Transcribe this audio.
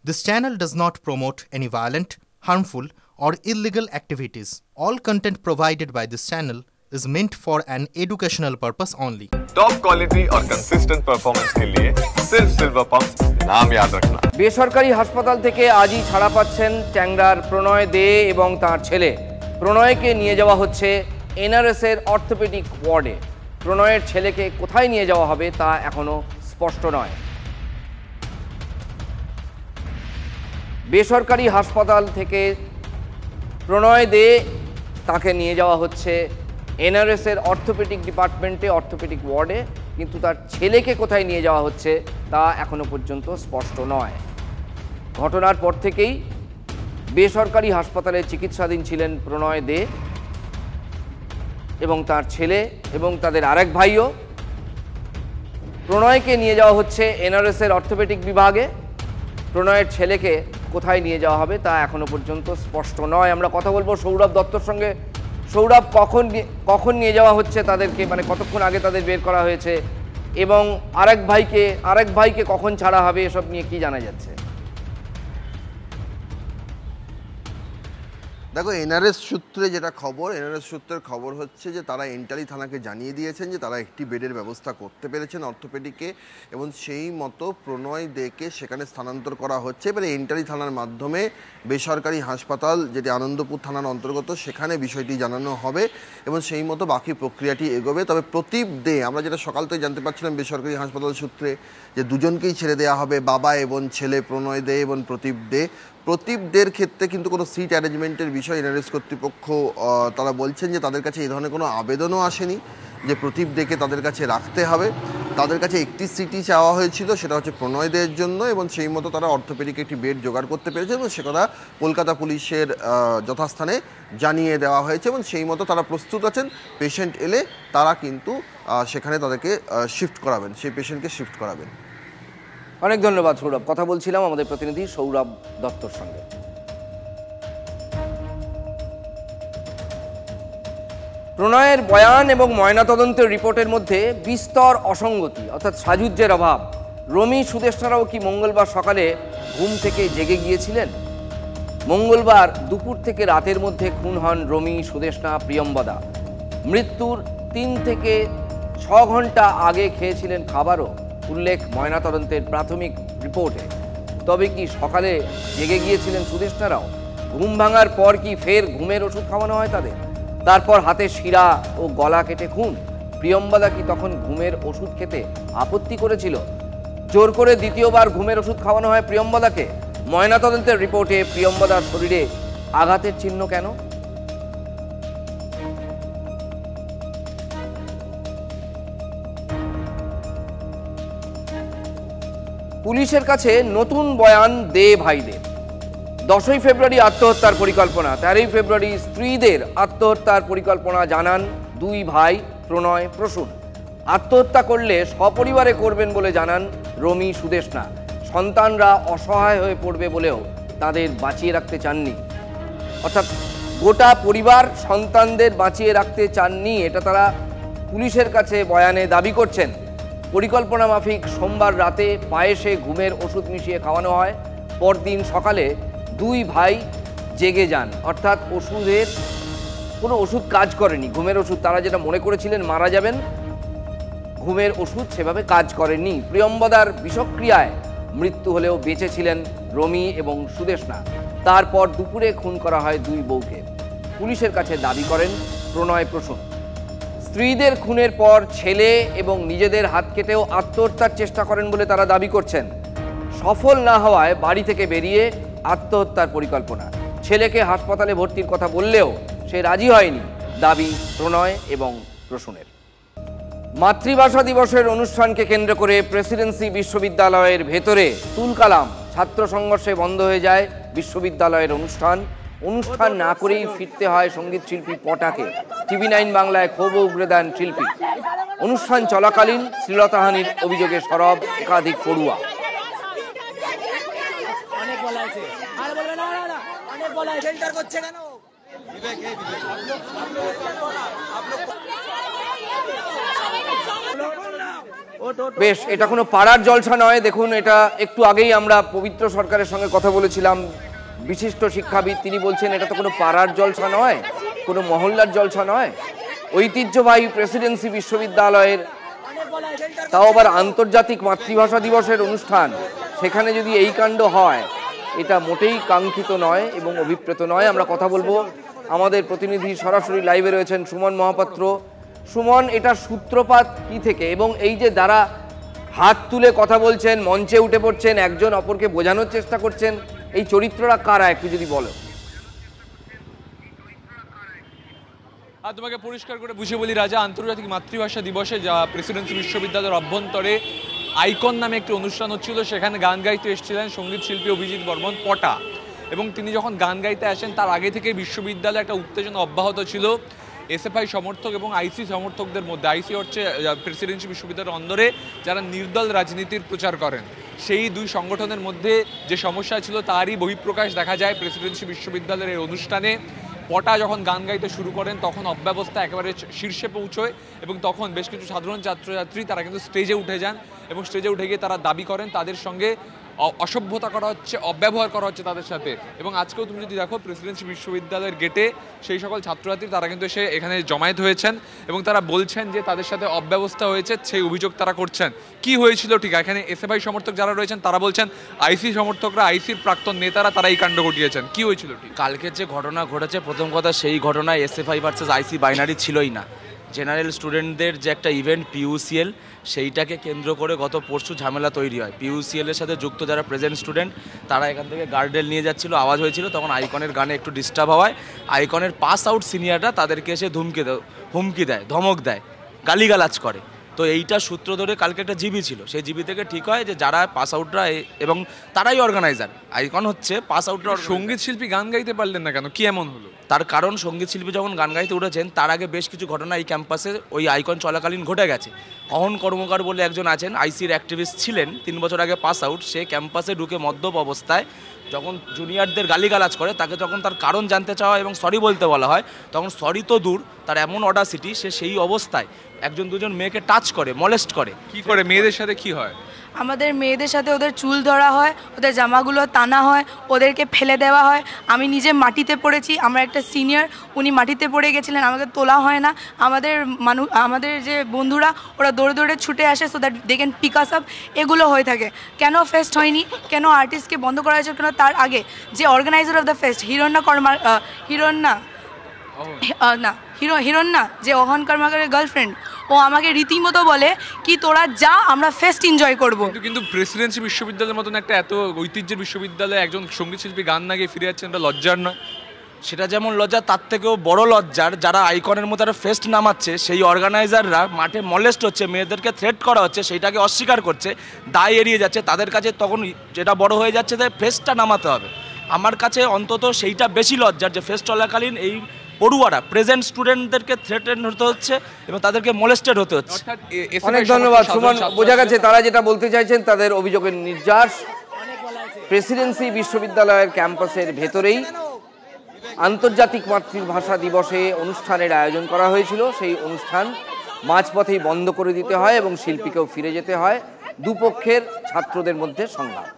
This channel does not promote any violent, harmful, or illegal activities. All content provided by this channel is meant for an educational purpose only. Top quality और consistent performance के लिए सिर्फ silver pump नाम याद रखना। বেসরকারি হাসপাতাল থেকে আজই ছাড়া পাচ্ছেন ট্যাংরার প্রণয় দে এবং তার ছেলে। প্রণয়কে নিয়ে যাওয়া হচ্ছে এনআরএস এর অর্থোপেডিক ওয়ার্ডে। প্রণয়ের ছেলেকে কোথায় নিয়ে যাওয়া হবে তা এখনো স্পষ্ট নয়। বেসরকারি হাসপাতাল থেকে প্রণয় দে তাকে নিয়ে যাওয়া হচ্ছে এনআরএস এর অর্থোপেডিক ডিপার্টমেন্টে, অর্থোপেডিক ওয়ার্ডে, কিন্তু তার ছেলেকে কোথায় নিয়ে যাওয়া হচ্ছে তা এখনো পর্যন্ত স্পষ্ট নয়। ঘটনার পর থেকেই বেসরকারি হাসপাতালে চিকিৎসাধীন ছিলেন প্রণয় দে এবং তার ছেলে এবং তাদের আরেক ভাইও। প্রণয়কে নিয়ে যাওয়া হচ্ছে এনআরএস এর অর্থোপেডিক বিভাগে। প্রণয়ের ছেলেকে কোথায় নিয়ে যাওয়া হবে তা এখনো পর্যন্ত স্পষ্ট নয়। আমরা কথা বলবো সৌরভ দত্তর সঙ্গে। সৌরভ, কখন নিয়ে যাওয়া হচ্ছে তাদেরকে, মানে কতক্ষণ আগে তাদের বের করা হয়েছে এবং আরেক ভাইকে কখন ছাড়া হবে, এসব নিয়ে কি জানা যাচ্ছে? দেখো, এনআরএস সূত্রে যেটা খবর, এনআরএস সূত্রের খবর হচ্ছে যে তারা এন্টালি থানাকে জানিয়ে দিয়েছেন যে তারা একটি বেডের ব্যবস্থা করতে পেরেছেন অর্থোপেডিকে, এবং সেই মতো প্রণয় দেকে সেখানে স্থানান্তর করা হচ্ছে। এবারে এন্টালি থানার মাধ্যমে বেসরকারি হাসপাতাল, যেটি আনন্দপুর থানার অন্তর্গত, সেখানে বিষয়টি জানানো হবে এবং সেই মতো বাকি প্রক্রিয়াটি এগোবে। তবে প্রদীপ দে, আমরা যেটা সকাল থেকে জানতে পারছিলাম বেসরকারি হাসপাতাল সূত্রে, যে দুজনকেই ছেড়ে দেওয়া হবে, বাবা এবং ছেলে প্রণয় দে এবং প্রদীপ দে। প্রদীপদের ক্ষেত্রে কিন্তু কোনো সিট অ্যারেঞ্জমেন্টের বিষয় এনআরএস কর্তৃপক্ষ তারা বলছেন যে তাদের কাছে এই ধরনের কোনো আবেদনও আসেনি যে প্রদীপ দেকে তাদের কাছে রাখতে হবে। তাদের কাছে একটি সিটই চাওয়া হয়েছিল, সেটা হচ্ছে প্রণয় দের জন্য, এবং সেই মতো তারা অর্থোপেডিক একটি বেড জোগাড় করতে পেরেছে এবং সে কথা কলকাতা পুলিশের যথাস্থানে জানিয়ে দেওয়া হয়েছে এবং সেই মতো তারা প্রস্তুত আছেন। পেশেন্ট এলে তারা কিন্তু সেখানে তাদেরকে শিফট করাবেন, সেই পেশেন্টকে শিফট করাবেন। অনেক ধন্যবাদ সৌরভ। কথা বলছিলাম আমাদের প্রতিনিধি সৌরভ দত্তর সঙ্গে। প্রণয়ের বয়ান এবং ময়নাতদন্তের রিপোর্টের মধ্যে বিস্তর অসঙ্গতি, অর্থাৎ সাযুজ্যের অভাব। রমি সুদেষ্টারাও কি মঙ্গলবার সকালে ঘুম থেকে জেগে গিয়েছিলেন? মঙ্গলবার দুপুর থেকে রাতের মধ্যে খুন হন রমি, সুদেষ্টা, প্রিয়ম্বদা। মৃত্যুর 3 থেকে 6 ঘন্টা আগে খেয়েছিলেন খাবারও, উল্লেখ ময়নাতদন্তের প্রাথমিক রিপোর্টে। তবে কি সকালে জেগে গিয়েছিলেন সুদেষ্টারাও? ঘুম ভাঙার পর কি ফের ঘুমের ওষুধ খাওয়ানো হয় তাদের? তারপর হাতে শিরা ও গলা কেটে খুন। প্রিয়ম্বদা কি তখন ঘুমের ওষুধ খেতে আপত্তি করেছিল? জোর করে দ্বিতীয়বার ঘুমের ওষুধ খাওয়ানো হয় প্রিয়ম্বদাকে। ময়নাতদন্তের রিপোর্টে প্রিয়ম্বদার শরীরে আঘাতের চিহ্ন কেন? পুলিশের কাছে নতুন বয়ান দে ভাইদের। 10ই ফেব্রুয়ারি আত্মহত্যার পরিকল্পনা, 13ই ফেব্রুয়ারি স্ত্রীদের আত্মহত্যার পরিকল্পনা জানান 2 ভাই প্রণয়, প্রসূন। আত্মহত্যা করলে সপরিবারে করবেন বলে জানান রমি, সুদেষ্টা। সন্তানরা অসহায় হয়ে পড়বে বলেও তাদের বাঁচিয়ে রাখতে চাননি, অর্থাৎ গোটা পরিবার সন্তানদের বাঁচিয়ে রাখতে চাননি, এটা তারা পুলিশের কাছে বয়ানে দাবি করছেন। পরিকল্পনা মাফিক সোমবার রাতে পায়েসে ঘুমের ওষুধ মিশিয়ে খাওয়ানো হয়। পরদিন সকালে 2 ভাই জেগে যান, অর্থাৎ ওষুধের কোনো ওষুধ কাজ করেনি। ঘুমের ওষুধ, তারা যেটা মনে করেছিলেন মারা যাবেন, ঘুমের ওষুধ সেভাবে কাজ করেনি। প্রিয়ম্বদার বিষক্রিয়ায় মৃত্যু হলেও বেঁচে ছিলেন রমি এবং সুদেষ্টা। তারপর দুপুরে খুন করা হয় 2 বউকে। পুলিশের কাছে দাবি করেন প্রণয়, প্রসূন। স্ত্রীদের খুনের পর ছেলে এবং নিজেদের হাত কেটেও আত্মহত্যার চেষ্টা করেন বলে তারা দাবি করছেন। সফল না হওয়ায় বাড়ি থেকে বেরিয়ে আত্মহত্যার পরিকল্পনা। ছেলেকে হাসপাতালে ভর্তির কথা বললেও সে রাজি হয়নি, দাবি প্রণয় এবং প্রসূনের। মাতৃভাষা দিবসের অনুষ্ঠানকে কেন্দ্র করে প্রেসিডেন্সি বিশ্ববিদ্যালয়ের ভেতরে তুলকালাম। ছাত্র সংঘর্ষে বন্ধ হয়ে যায় বিশ্ববিদ্যালয়ের অনুষ্ঠান না করেই ফিরতে হয় সঙ্গীত শিল্পী পটাকে। TV9 বাংলায় ক্ষোভ উগরে দেন শিল্পী। অনুষ্ঠান চলাকালীন শ্লীলতাহানির অভিযোগে সরব একাধিক পড়ুয়া। বেশ, এটা কোনো পাড়ার জলসা নয়। দেখুন, এটা একটু আগেই আমরা পবিত্র সরকারের সঙ্গে কথা বলেছিলাম, বিশিষ্ট শিক্ষাবিদ। তিনি বলছেন এটা তো কোনো পাড়ার জলসা নয়, কোনো মহল্লার জলসা নয়। ঐতিহ্যবাহী প্রেসিডেন্সি বিশ্ববিদ্যালয়ের, তাও আবার আন্তর্জাতিক মাতৃভাষা দিবসের অনুষ্ঠান, সেখানে যদি এই কাণ্ড হয়, এটা মোটেই কাঙ্ক্ষিত নয় এবং অভিপ্রেত নয়। আমরা কথা বলবো, আমাদের প্রতিনিধি সরাসরি লাইভে রয়েছেন সুমন মহাপাত্র। সুমন, এটা সূত্রপাত কি থেকে, এবং এই যে যারা হাত তুলে কথা বলছেন, মঞ্চে উঠে পড়ছেন, একজন অপরকে বোঝানোর চেষ্টা করছেন, এই চরিত্ররা কারা একটু যদি বলো। আর তোমাকে পরিষ্কার করে বুঝে বলি রাজা, আন্তর্জাতিক মাতৃভাষা দিবসে যা প্রেসিডেন্সি বিশ্ববিদ্যালয়ের অভ্যন্তরে আইকন নামে একটি অনুষ্ঠান হচ্ছিল, সেখানে গান গাইতে এসেছিলেন সঙ্গীত শিল্পী অভিজিৎ বর্মন পটা। এবং তিনি যখন গান গাইতে আসেন, তার আগে থেকে বিশ্ববিদ্যালয়ে একটা উত্তেজনা অব্যাহত ছিল এসএফআই সমর্থক এবং আইসি সমর্থকদের মধ্যে। আইসি হচ্ছে প্রেসিডেন্সি বিশ্ববিদ্যালয়ের অন্দরে যারা নির্দল রাজনীতির প্রচার করেন, সেই দুই সংগঠনের মধ্যে যে সমস্যা ছিল তারই বহিঃপ্রকাশ দেখা যায় প্রেসিডেন্সি বিশ্ববিদ্যালয়ের এই অনুষ্ঠানে। পটা যখন গান গাইতে শুরু করেন, তখন অব্যবস্থা একেবারে শীর্ষে পৌঁছয় এবং তখন বেশ কিছু সাধারণ ছাত্রছাত্রী তারা কিন্তু স্টেজে উঠে যান এবং স্টেজে উঠে গিয়ে তারা দাবি করেন তাদের সঙ্গে অসভ্যতা করা হচ্ছে, অব্যবহার করা হচ্ছে তাদের সাথে। এবং আজকেও তুমি যদি দেখো প্রেসিডেন্সি বিশ্ববিদ্যালয়ের গেটে সেই সকল ছাত্রছাত্রী তারা কিন্তু এসে এখানে জমায়েত হয়েছেন এবং তারা বলছেন যে তাদের সাথে অব্যবস্থা হয়েছে, সেই অভিযোগ তারা করছেন। কি হয়েছিল ঠিক এখানে, এসএফআই সমর্থক যারা রয়েছেন তারা বলছেন আইসি সমর্থকরা, আইসির প্রাক্তন নেতারা তারা এই কাণ্ড ঘটিয়েছেন। কি হয়েছিল ঠিক? কালকে যে ঘটনা ঘটেছে, প্রথম কথা সেই ঘটনায় এসএফআই ভার্সেস আইসি বাইনারি ছিলই না। জেনারেল স্টুডেন্টদের যে একটা ইভেন্ট পিইউসিএল, সেইটাকে কেন্দ্র করে গত পরশু ঝামেলা তৈরি হয়। পিইউসিএলের সাথে যুক্ত যারা প্রেজেন্ট স্টুডেন্ট, তারা এখান থেকে গার্ডেল নিয়ে যাচ্ছিল, আওয়াজ হয়েছিল, তখন আইকনের গানে একটু ডিস্টার্ব হওয়ায় আইকনের পাস আউট সিনিয়ররা তাদেরকে এসে হুমকি দেয়, ধমক দেয়, গালিগালাজ করে। তো এইটা সূত্র ধরে কালকে একটা জিবি ছিল, সেই জিবি থেকে ঠিক হয় যে যারা পাস আউটরা এবং তারাই অর্গানাইজার, আইকন হচ্ছে পাস আউটরা। সঙ্গীত শিল্পী গান গাইতে পারলেন না কেন, কি এমন হলো? তার কারণ সঙ্গীত শিল্পী যখন গান গাইতে উঠেছেন, তার আগে বেশ কিছু ঘটনা এই ক্যাম্পাসে ওই আইকন চলাকালীন ঘটে গেছে। অহন কর্মকার বলে একজন আছেন, আইসির অ্যাক্টিভিস্ট ছিলেন, 3 বছর আগে পাস আউট। সে ক্যাম্পাসে ঢুকে মদ্যপ অবস্থায় যখন জুনিয়রদের গালিগালাজ করে, তাকে যখন তার কারণ জানতে চাওয়া এবং সরি বলতে বলা হয়, তখন সরি তো দূর, তার এমন অডাসিটি, সে সেই অবস্থায় একজন দুজন মেয়েকে টাচ করে, মলেস্ট করে। কি করে? মেয়েদের সাথে কি হয়? আমাদের মেয়েদের সাথে ওদের চুল ধরা হয়, ওদের জামাগুলো টানা হয়, ওদেরকে ফেলে দেওয়া হয়। আমি নিজে মাটিতে পড়েছি, আমার একটা সিনিয়র উনি মাটিতে পড়ে গেছিলেন, আমাকে তোলা হয় না। আমাদের যে বন্ধুরা ওরা দৌড়ে দৌড়ে ছুটে আসে so that they can pick us up. এগুলো হয়ে থাকে। কেন ফেস্ট হয়নি, কেন আর্টিস্টকে বন্ধ করা হয়েছে, কেন তার আগে যে অর্গানাইজার অফ দ্য ফেস্ট হিরণ্যা যে অহন কর্মকারের গার্লফ্রেন্ড, ও আমাকে রীতিমতো বলে কি তোরা যা, আমরা ফেস্ট এনজয় করবো। কিন্তু প্রেসিডেন্সি বিশ্ববিদ্যালয়ের মতন একটা এত ঐতিহ্যের বিশ্ববিদ্যালয়ে একজন সঙ্গীত শিল্পী গান না গিয়ে ফিরে যাচ্ছেন, এটা লজ্জার নয়? সেটা যেমন লজ্জা, তার থেকেও বড় লজ্জার যারা আইকনের মতো একটা ফেস্ট নামাচ্ছে, সেই অর্গানাইজাররা মাঠে মলেস্ট হচ্ছে, মেয়েদেরকে থ্রেট করা হচ্ছে, সেইটাকে অস্বীকার করছে, দায় এড়িয়ে যাচ্ছে। তাদের কাছে তখন যেটা বড় হয়ে যাচ্ছে যে ফেস্টটা নামাতে হবে। আমার কাছে অন্তত সেইটা বেশি লজ্জার, যে ফেস্ট চলাকালীন এই পড়ুয়ারা প্রেজেন্ট স্টুডেন্টদেরকে থ্রেটেন হতে হচ্ছে এবং তাদেরকে মলেস্টেড হতে হচ্ছে। অনেক ধন্যবাদ সুমন। বোঝা গেছে তারা যেটা বলতে চাইছেন, তাদের অভিযোগের নির্যাস প্রেসিডেন্সি বিশ্ববিদ্যালয়ের ক্যাম্পাসের ভেতরেই আন্তর্জাতিক মাতৃভাষা দিবসে অনুষ্ঠানের আয়োজন করা হয়েছিল। সেই অনুষ্ঠান মাঝপথেই বন্ধ করে দিতে হয় এবং শিল্পীকেও ফিরে যেতে হয়। দুপক্ষের ছাত্রদের মধ্যে সংঘাত।